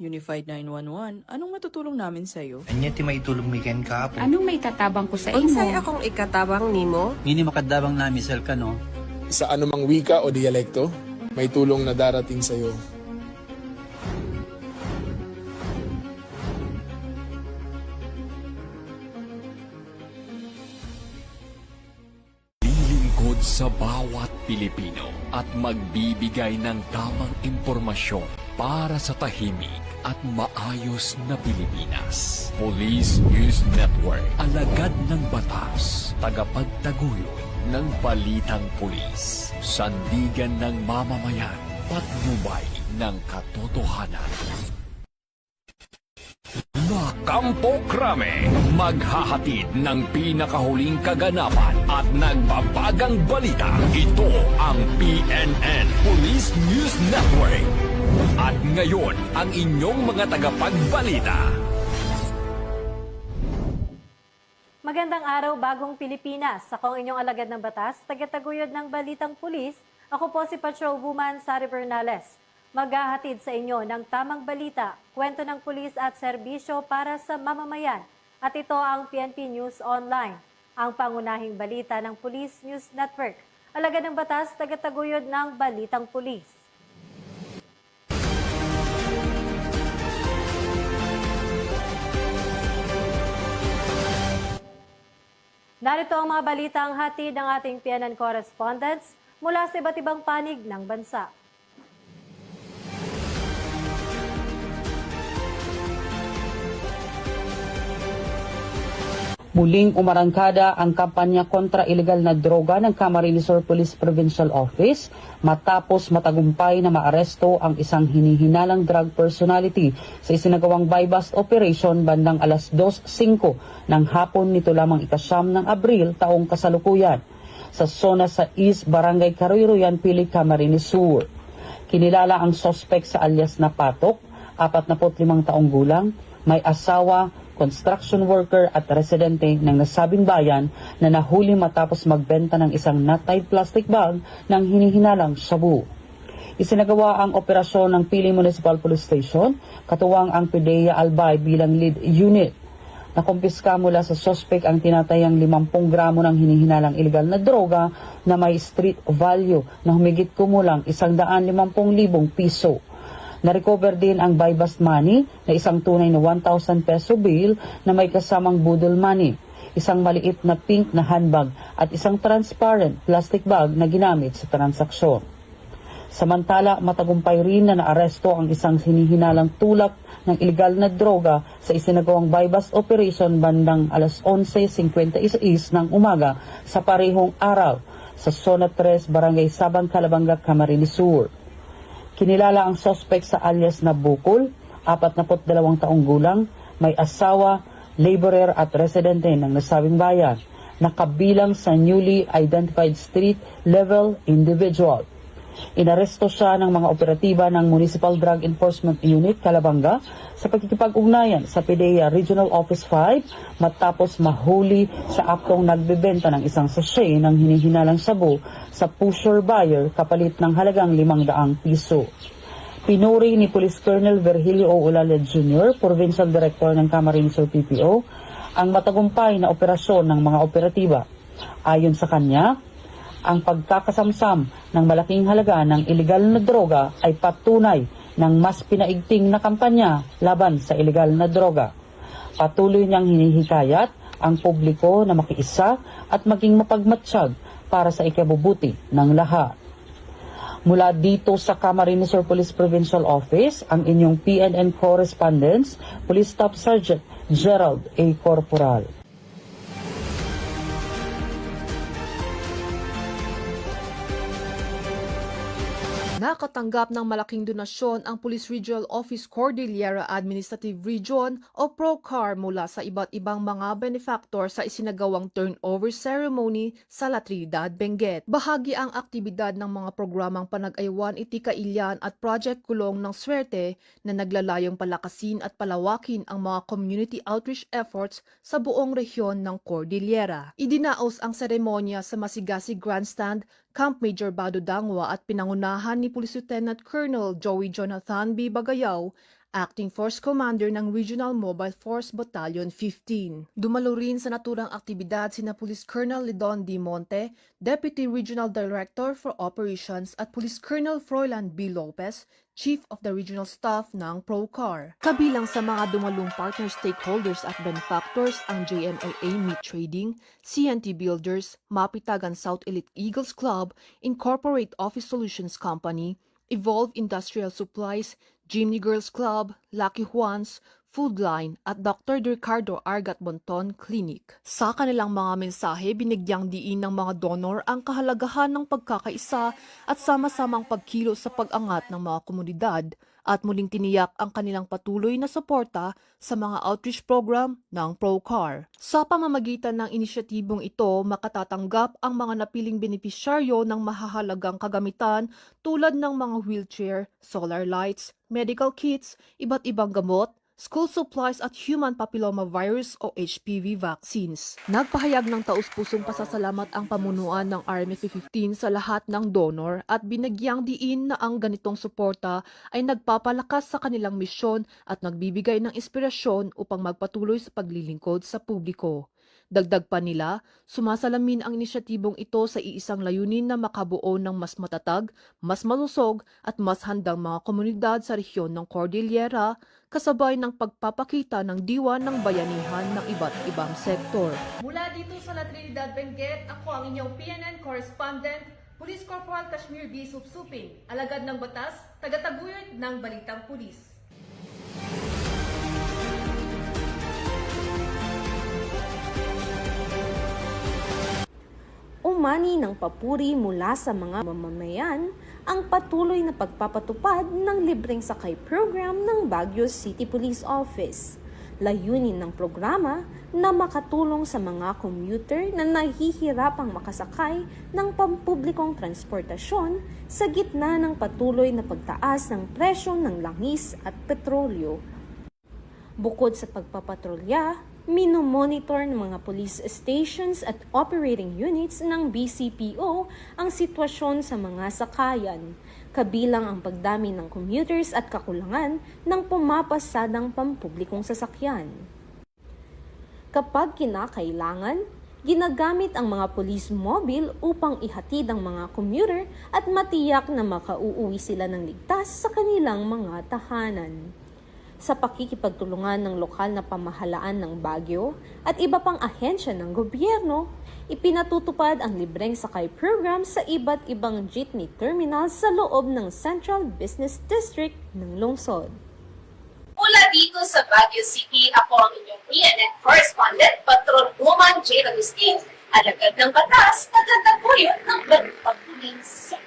Unified 911, anong matutulong namin sa'yo? Anya ti maitulong mi ken kapo. Anong may tatabang ko sa Unsay imo? akong ikatabang nimo? Ngini makadabang na misal ka no. Sa anumang wika o dialekto, may tulong na darating sa iyo. Lilingkod sa bawat Pilipino at magbibigay ng tamang impormasyon para sa tahimik at maayos na Pilipinas. Police News Network, alagad ng batas, tagapagtaguyod ng balitang pulis, sandigan ng mamamayan, patnubay ng katotohanan. La Campo Crame, maghahatid ng pinakahuling kaganapan at nagbabagang balita. Ito ang PNN Police News Network. At ngayon, ang inyong mga tagapagbalita. Magandang araw, bagong Pilipinas. Ako ang inyong alagad ng batas, tagataguyod ng Balitang Pulis. Ako po si Patrolwoman Sari Bernales. Maghahatid sa inyo ng tamang balita, kwento ng pulis at serbisyo para sa mamamayan. At ito ang PNP News Online, ang pangunahing balita ng Police News Network. Alagad ng batas, tagataguyod ng Balitang Pulis. Narito ang mga balitang hatid ng ating PNN correspondents mula sa iba't ibang panig ng bansa. Muling umarangkada ang kampanya kontra ilegal na droga ng Camarines Sur Police Provincial Office matapos matagumpay na maaresto ang isang hinihinalang drug personality sa isinagawang buy-bust operation bandang alas 2:05 ng hapon nito lamang ikasyam ng Abril taong kasalukuyan sa zona sa East Barangay Karuiruyan, Pili, Camarines Sur. Kinilala ang sospek sa alias na Patok, 45 taong gulang, may asawa, construction worker at residente ng nasabing bayan na nahuli matapos magbenta ng isang nut-tied plastic bag ng hinihinalang shabu. Isinagawa ang operasyon ng Pili Municipal Police Station, katuwang ang PDEA Albay bilang lead unit. Nakumpiska mula sa suspect ang tinatayang 50 gramo ng hinihinalang ilegal na droga na may street value na humigit kumulang 150,000 piso. Na-recover din ang buy-bust money na isang tunay na 1,000 peso bill na may kasamang budol money, isang maliit na pink na handbag at isang transparent plastic bag na ginamit sa transaksyon. Samantala, matagumpay rin na naaresto ang isang hinihinalang tulak ng ilegal na droga sa isinagawang buy-bust operation bandang alas 11:56 ng umaga sa parehong araw sa Zona 3, Barangay Sabang, Calabanga, Camarines Sur. Kinilala ang suspect sa alias na Bukol, 42 taong gulang, may asawa, laborer at residente ng nasabing bayan, na kabilang sa newly identified street level individual. Inaresto siya ng mga operatiba ng Municipal Drug Enforcement Unit, Calabanga, sa pagkikipag-ugnayan sa PDEA Regional Office 5 matapos mahuli sa aktong nagbebenta ng isang sachet ng hinihinalang shabu sa pusher buyer kapalit ng halagang 500 piso. Pinuri ni Police Colonel Virgilio O. Ulale Jr., Provincial Director ng Camarines Sur PPO, ang matagumpay na operasyon ng mga operatiba. Ayon sa kanya, ang pagkakasamsam ng malaking halaga ng ilegal na droga ay patunay ng mas pinaigting na kampanya laban sa ilegal na droga. Patuloy niyang hinihikayat ang publiko na makiisa at maging mapagmatsyag para sa ikabubuti ng lahat. Mula dito sa Camarines Sur Police Provincial Office, ang inyong PNN correspondents, Police Staff Sergeant Gerald A. Corporal. Nakatanggap ng malaking donasyon ang Police Regional Office Cordillera Administrative Region o PROCAR mula sa iba't ibang mga benefactor sa isinagawang turnover ceremony sa La Trinidad, Benguet. Bahagi ang aktibidad ng mga programang Panag-aywan Itikailan at Project Kulong ng Swerte na naglalayong palakasin at palawakin ang mga community outreach efforts sa buong rehiyon ng Cordillera. Idinaos ang seremonya sa Masigasig Grandstand, Camp Major Bado Dangwa at pinangunahan ni Police Lieutenant Colonel Joey Jonathan B. Bagayaw Acting Force Commander ng Regional Mobile Force Battalion 15. Dumalo rin sa naturang aktibidad sina Police Colonel Lidon D. Monte, Deputy Regional Director for Operations at Police Colonel Froilan B. Lopez, Chief of the Regional Staff ng ProCar. Kabilang sa mga dumalong partner stakeholders at benefactors ang JMLA Meat Trading, CNT Builders, Mapitagan South Elite Eagles Club, Incorporate Office Solutions Company, Evolve Industrial Supplies, Jimny Girls Club, Lucky Juan's, Food Line at Dr. Ricardo Argat Bonton Clinic. Sa kanilang mga mensahe, binigyang diin ng mga donor ang kahalagahan ng pagkakaisa at sama-samang pagkilos sa pag-angat ng mga komunidad at muling tiniyak ang kanilang patuloy na suporta sa mga outreach program ng ProCar. Sa pamamagitan ng inisyatibong ito, makatatanggap ang mga napiling benepisyaryo ng mahahalagang kagamitan tulad ng mga wheelchair, solar lights, medical kits, iba't ibang gamot, school supplies at human papillomavirus o HPV vaccines. Nagpahayag ng taus-pusong pasasalamat ang pamunuan ng RMF-15 sa lahat ng donor at binagyang diin na ang ganitong suporta ay nagpapalakas sa kanilang misyon at nagbibigay ng inspirasyon upang magpatuloy sa paglilingkod sa publiko. Dagdag pa nila, sumasalamin ang inisyatibong ito sa iisang layunin na makabuo ng mas matatag, mas malusog at mas handang mga komunidad sa rehiyon ng Cordillera, kasabay ng pagpapakita ng diwa ng bayanihan ng iba't ibang sektor. Mula dito sa La Trinidad, Benguet, ako ang inyong PNN correspondent, Police Corporal Kashmir B. Supsupin, alagad ng batas, tagataguyod ng Balitang Pulis. Umani ng papuri mula sa mga mamamayan ang patuloy na pagpapatupad ng libreng sakay program ng Baguio City Police Office. Layunin ng programa na makatulong sa mga commuter na nahihirapang makasakay ng pampublikong transportasyon sa gitna ng patuloy na pagtaas ng presyo ng langis at petrolyo. Bukod sa pagpapatrolya, minomonitor ng mga police stations at operating units ng BCPO ang sitwasyon sa mga sakayan, kabilang ang pagdami ng commuters at kakulangan ng pumapasadang pampublikong sasakyan. Kapag kinakailangan, ginagamit ang mga police mobile upang ihatid ang mga commuter at matiyak na makauuwi sila ng ligtas sa kanilang mga tahanan. Sa pakikipagtulungan ng lokal na pamahalaan ng Baguio at iba pang ahensya ng gobyerno, ipinatutupad ang libreng sakay program sa iba't ibang jeepney terminals sa loob ng Central Business District ng lungsod. Mula dito sa Baguio City, ako ang inyong PNN correspondent, Patrolwoman J. Agustin, alagad ng batas, tagataguyod ng Balitang Pulis.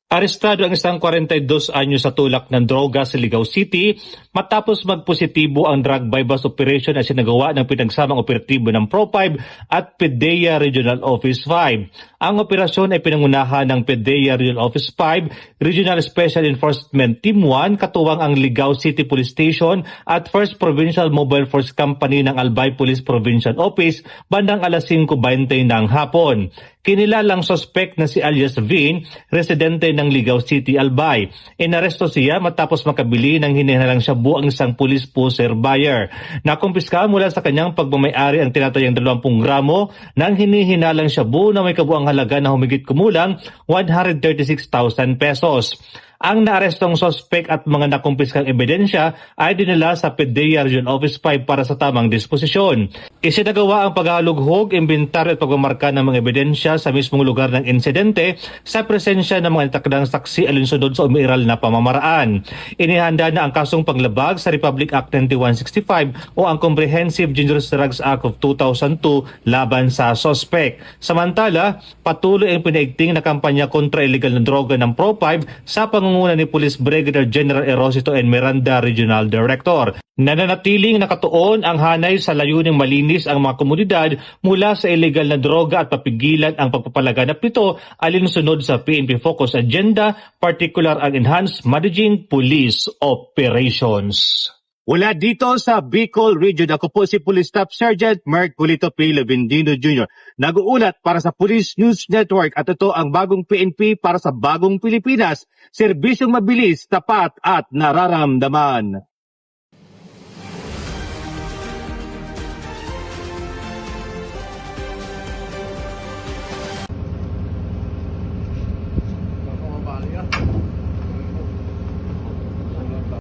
Arestado ang isang 42 anyos sa tulak ng droga sa Ligao City matapos magpositibo ang drug bypass operation na sinagawa ng pinagsamang operatibo ng Pro5 at PDEA Regional Office 5. Ang operasyon ay pinangunahan ng PDEA Regional Office 5, Regional Special Enforcement Team 1, katuwang ang Ligao City Police Station at 1st Provincial Mobile Force Company ng Albay Police Provincial Office bandang alas 5:20 ng hapon. Kinilalang suspect na si alias Vin, residente ng Ligao City, Albay. Inaresto siya matapos makabili ng hinihinalang shabu ang isang police poser buyer. Nakumpiska mula sa kanyang pagmamayari ang tinatayang 20 gramo ng hinihinalang shabu na may kabuang halaga na humigit kumulang 136,000 pesos. Ang naarestong suspect at mga nakumpiskang ebidensya ay dinala sa PDEA Regional Office 5 para sa tamang disposisyon. Isinagawa ang paghalughog, inventaryo at pagmamarka ng mga ebidensya sa mismong lugar ng insidente sa presensya ng mga natakdang saksi alinsunod sa umiiral na pamamaraan. Inihanda na ang kasong panglabag sa Republic Act 9165 o ang Comprehensive Dangerous Drugs Act of 2002 laban sa suspect. Samantala, patuloy ang pinaigting na kampanya kontra illegal na droga ng Pro5 sa pangunguna ni Police Brigadier General Erosito N. Miranda, Regional Director. Nananatiling nakatuon ang hanay sa layuning malinis ang mga komunidad mula sa illegal na droga at papigilan ang pagpapalaganap nito alinsunod sa PNP Focus Agenda, particular ang Enhanced Managing Police Operations. Mula dito sa Bicol Region, ako po si Police Staff Sergeant Mark Culito P. Lavendino Jr. Nag-uulat para sa Police News Network at ito ang bagong PNP para sa bagong Pilipinas. Serbisyong mabilis, tapat at nararamdaman.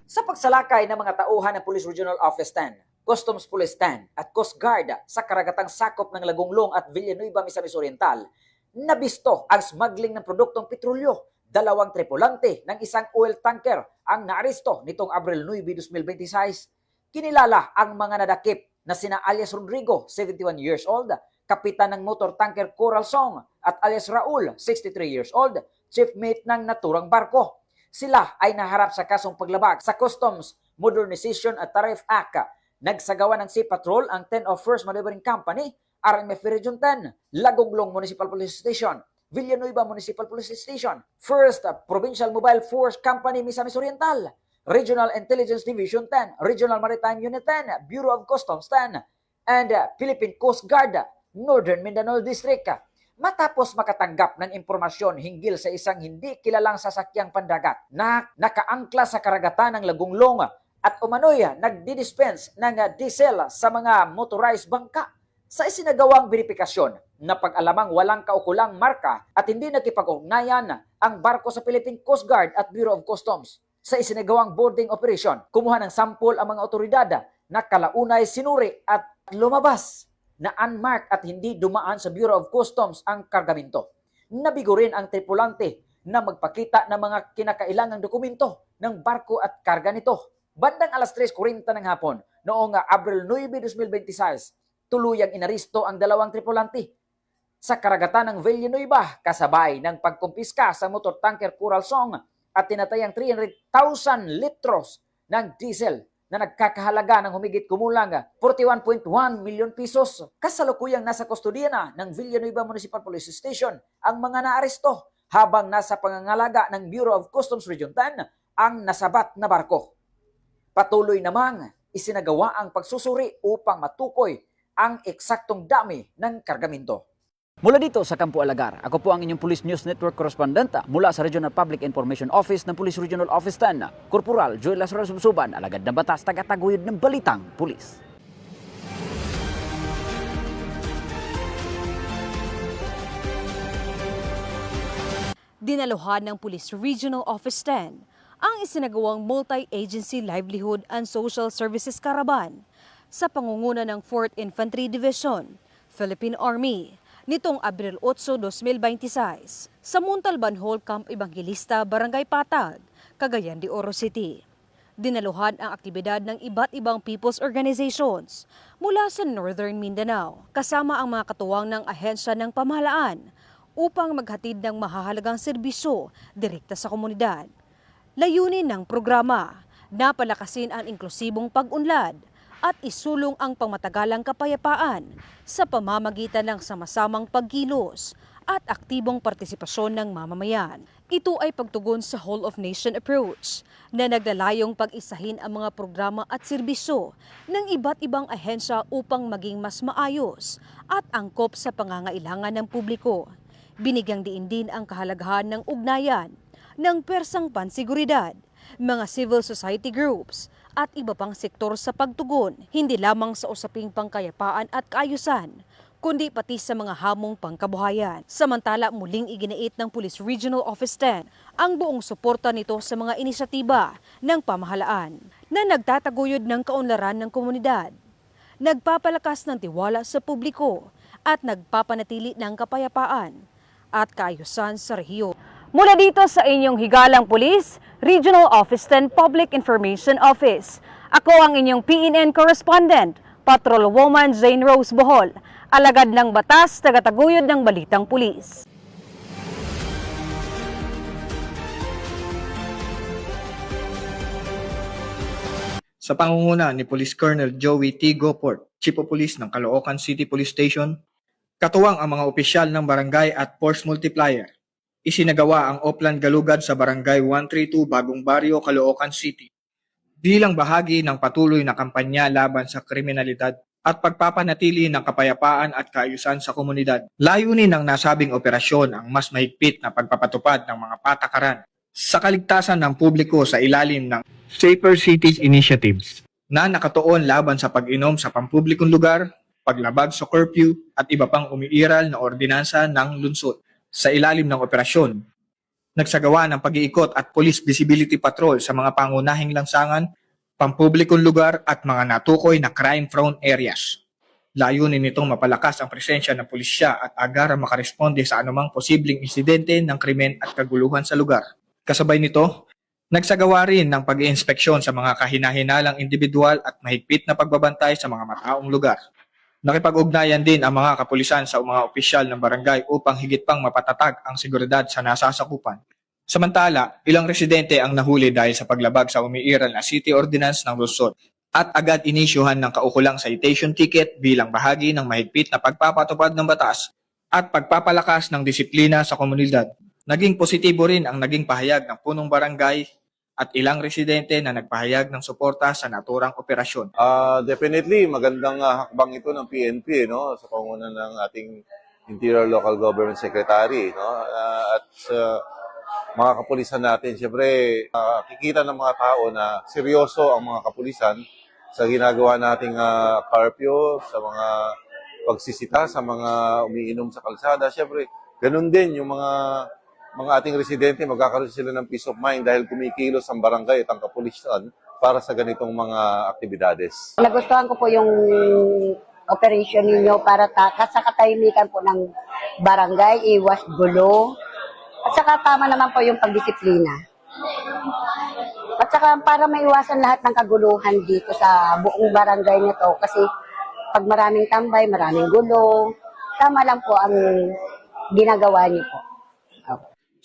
Sa pagsalakay ng mga tauhan ng Police Regional Office 10, Customs Police 10 at Coast Guard sa karagatang sakop ng Lagonglong at Villanueva, Misamis Oriental, nabisto ang smuggling ng produktong petrolyo. 2 tripulante ng isang oil tanker ang naaresto nitong Abril 9, 2026. Kinilala ang mga nadakip na sina alias Rodrigo, 71 years old, kapitan ng motor tanker Coral Song at alias Raul, 63 years old, chief mate ng naturang barko. Sila ay naharap sa kasong paglabag sa Customs Modernization at Tariff Act. Nagsagawa ng Sea Patrol ang 10 of First Maneuvering Company, RMF Region 10, Lagonglong Municipal Police Station, Villanueva Municipal Police Station, First Provincial Mobile Force Company, Misamis Oriental, Regional Intelligence Division 10, Regional Maritime Unit 10, Bureau of Customs 10, and Philippine Coast Guard, Northern Mindanao District. Matapos makatanggap ng impormasyon hinggil sa isang hindi kilalang sasakyang pandagat na nakaangkla sa karagatan ng Lagonglong at umano'y nagdidispense ng diesel sa mga motorized bangka. Sa isinagawang verifikasyon na pag-alamang walang kaukulang marka at hindi nakipag-ugnayan ang barko sa Philippine Coast Guard at Bureau of Customs. Sa isinagawang boarding operation, kumuha ng sampol ang mga otoridad na kalaunay sinuri at lumabas na unmarked at hindi dumaan sa Bureau of Customs ang kargamento. Nabigo rin ang tripulante na magpakita ng mga kinakailangang dokumento ng barko at karga nito. Bandang alas 3:40 ng hapon, noong Abril 9, 2026, tuluyang inaristo ang 2 tripulante sa karagatan ng Villanueva kasabay ng pagkumpiska sa motor tanker Coral Song at tinatayang 300,000 litros ng diesel na nagkakahalaga ng humigit kumulang 41.1 milyon pesos. Kasalukuyang nasa kustodiya na ng Villanueva Municipal Police Station ang mga naaresto habang nasa pangangalaga ng Bureau of Customs Region 10 ang nasabat na barko. Patuloy namang isinagawa ang pagsusuri upang matukoy ang eksaktong dami ng kargamento. Mula dito sa Campo Alagar, ako po ang inyong Police News Network correspondent mula sa Regional Public Information Office ng Police Regional Office 10, Corporal Joel Lazaro Subsuban, alagad ng batas, tagataguyod ng balitang pulis. Dinaluhan ng Police Regional Office 10 ang isinagawang Multi-Agency Livelihood and Social Services Caravan sa pangunguna ng 4th Infantry Division, Philippine Army, nitong Abril 8, 2026 sa Montalban Hall Camp Evangelista, Barangay Patag, Cagayan de Oro City. Dinaluhan ang aktibidad ng iba't ibang people's organizations mula sa Northern Mindanao kasama ang mga katuwang ng ahensya ng pamahalaan upang maghatid ng mahahalagang serbisyo direkta sa komunidad. Layunin ng programa, napalakasin ang inklusibong pag-unlad at isulong ang pangmatagalang kapayapaan sa pamamagitan ng sama-samang pagkilos at aktibong partisipasyon ng mamamayan. Ito ay pagtugon sa Whole of Nation approach na naglalayong pag-isahin ang mga programa at serbisyo ng iba't ibang ahensya upang maging mas maayos at angkop sa pangangailangan ng publiko. Binigyang diin din ang kahalagahan ng ugnayan ng persang pansiguridad, mga civil society groups at iba pang sektor sa pagtugon, hindi lamang sa usaping pangkayapaan at kaayusan, kundi pati sa mga hamong pangkabuhayan. Samantala, muling iginait ng Police Regional Office 10 ang buong suporta nito sa mga inisyatiba ng pamahalaan na nagtataguyod ng kaunlaran ng komunidad, nagpapalakas ng tiwala sa publiko at nagpapanatili ng kapayapaan at kaayusan sa rehiyon. Mula dito sa inyong higalang Police Regional Office 10 Public Information Office, ako ang inyong PNN correspondent, Patrolwoman Jane Rose Bohol, alagad ng batas, tagataguyod ng balitang pulis. Sa pangunguna ni Police Colonel Joey T. Goport, Chief of Police ng Caloocan City Police Station, katuwang ang mga opisyal ng barangay at force multiplier, isinagawa ang Oplan Galugad sa Barangay 132 Bagong Baryo, Caloocan City. bilang bahagi ng patuloy na kampanya laban sa kriminalidad at pagpapanatili ng kapayapaan at kaayusan sa komunidad. Layunin ng nasabing operasyon ang mas mahigpit na pagpapatupad ng mga patakaran sa kaligtasan ng publiko sa ilalim ng Safer Cities Initiatives na nakatuon laban sa pag-inom sa pampublikong lugar, paglabag sa curfew at iba pang umiiral na ordinansa ng lungsod. Sa ilalim ng operasyon, nagsagawa ng pag-iikot at police visibility patrol sa mga pangunahing lansangan, pampublikong lugar at mga natukoy na crime-prone areas. Layunin nitong mapalakas ang presensya ng pulisya at agarang makaresponde sa anumang posibleng insidente ng krimen at kaguluhan sa lugar. Kasabay nito, nagsagawa rin ng pag-iinspeksyon sa mga kahinahinalang individual at mahigpit na pagbabantay sa mga mataong lugar. Nakipag-ugnayan din ang mga kapulisan sa mga opisyal ng barangay upang higit pang mapatatag ang seguridad sa nasasakupan. Samantala, ilang residente ang nahuli dahil sa paglabag sa umiiral na city ordinance ng lungsod at agad inisyuhan ng kaukulang citation ticket bilang bahagi ng mahigpit na pagpapatupad ng batas at pagpapalakas ng disiplina sa komunidad. Naging positibo rin ang naging pahayag ng punong barangay at ilang residente na nagpahayag ng suporta sa naturang operasyon. Definitely, magandang hakbang ito ng PNP, no, sa pangunguna ng ating Interior Local Government Secretary, no, at mga kapulisan natin. Siyempre, kikita ng mga tao na seryoso ang mga kapulisan sa ginagawa nating curfew, sa mga pagsisita, sa mga umiinom sa kalsada. Siyempre, ganun din yung mga ating residente, magkakaroon sila ng peace of mind dahil kumikilos ang barangay at ang kapulisan para sa ganitong mga aktibidades. Nagustuhan ko po yung operation ninyo para sa katahimikan po ng barangay, iwas gulo. At saka tama naman po yung pagdisiplina. At saka para maiwasan lahat ng kaguluhan dito sa buong barangay nito kasi pag maraming tambay, maraming gulo, tama lang po ang ginagawa niyo po.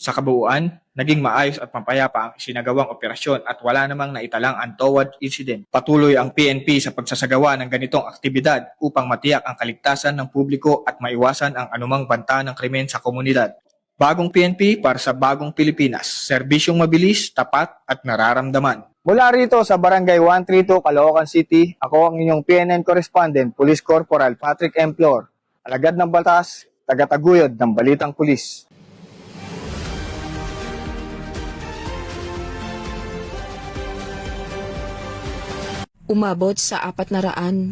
Sa kabuuan, naging maayos at pampayapa ang isinagawang operasyon at wala namang naitalang untoward incident. Patuloy ang PNP sa pagsasagawa ng ganitong aktibidad upang matiyak ang kaligtasan ng publiko at maiwasan ang anumang banta ng krimen sa komunidad. Bagong PNP para sa bagong Pilipinas. Serbisyong mabilis, tapat at nararamdaman. Mula rito sa Barangay 132, Caloocan City, ako ang inyong PNN correspondent, Police Corporal Patrick M. Flor, alagad ng batas, tagataguyod ng Balitang Pulis. Umabot sa 423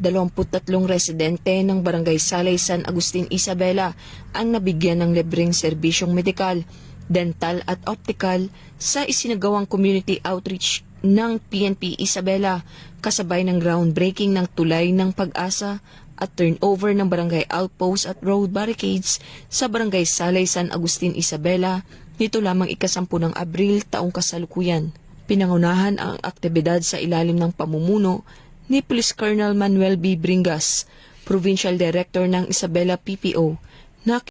residente ng Barangay Salay San Agustin, Isabela ang nabigyan ng libreng serbisyong medikal, dental at optical sa isinagawang community outreach ng PNP Isabela kasabay ng groundbreaking ng tulay ng pag-asa at turnover ng barangay outpost at road barricades sa Barangay Salay San Agustin, Isabela nito lamang ika-10 ng Abril taong kasalukuyan. Pinangunahan ang aktibidad sa ilalim ng pamumuno ni Police Colonel Manuel B. Bringas, Provincial Director ng Isabela PPO, na